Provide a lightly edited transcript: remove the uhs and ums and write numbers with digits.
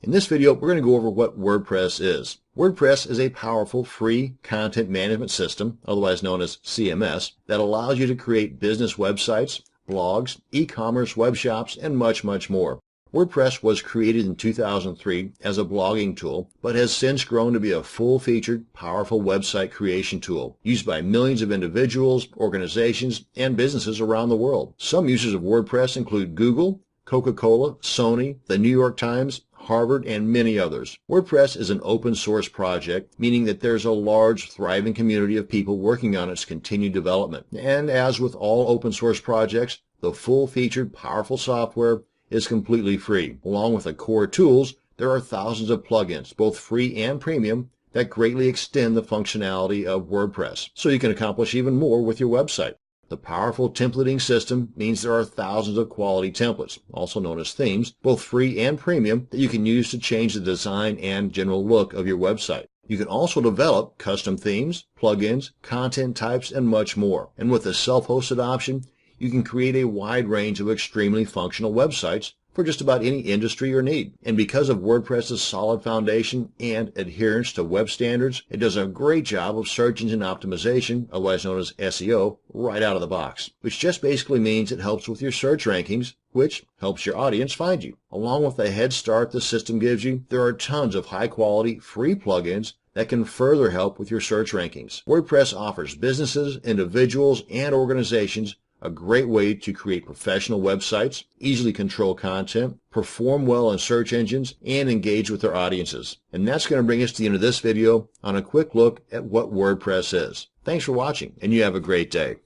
In this video, we're going to go over what WordPress is. WordPress is a powerful free content management system, otherwise known as CMS, that allows you to create business websites, blogs, e-commerce web shops, and much, much more. WordPress was created in 2003 as a blogging tool, but has since grown to be a full-featured, powerful website creation tool used by millions of individuals, organizations, and businesses around the world. Some users of WordPress include Google, Coca-Cola, Sony, the New York Times, Harvard, and many others. WordPress is an open source project, meaning that there's a large, thriving community of people working on its continued development. And as with all open source projects, the full-featured, powerful software is completely free. Along with the core tools, there are thousands of plugins, both free and premium, that greatly extend the functionality of WordPress, so you can accomplish even more with your website. The powerful templating system means there are thousands of quality templates, also known as themes, both free and premium, that you can use to change the design and general look of your website. You can also develop custom themes, plugins, content types, and much more. And with the self-hosted option, you can create a wide range of extremely functional websites for just about any industry or need. And because of WordPress's solid foundation and adherence to web standards, it does a great job of search engine optimization, otherwise known as SEO, right out of the box, which just basically means it helps with your search rankings, which helps your audience find you. Along with the head start the system gives you, there are tons of high-quality, free plugins that can further help with your search rankings. WordPress offers businesses, individuals, and organizations a great way to create professional websites, easily control content, perform well in search engines, and engage with their audiences. And that's going to bring us to the end of this video on a quick look at what WordPress is. Thanks for watching, and you have a great day.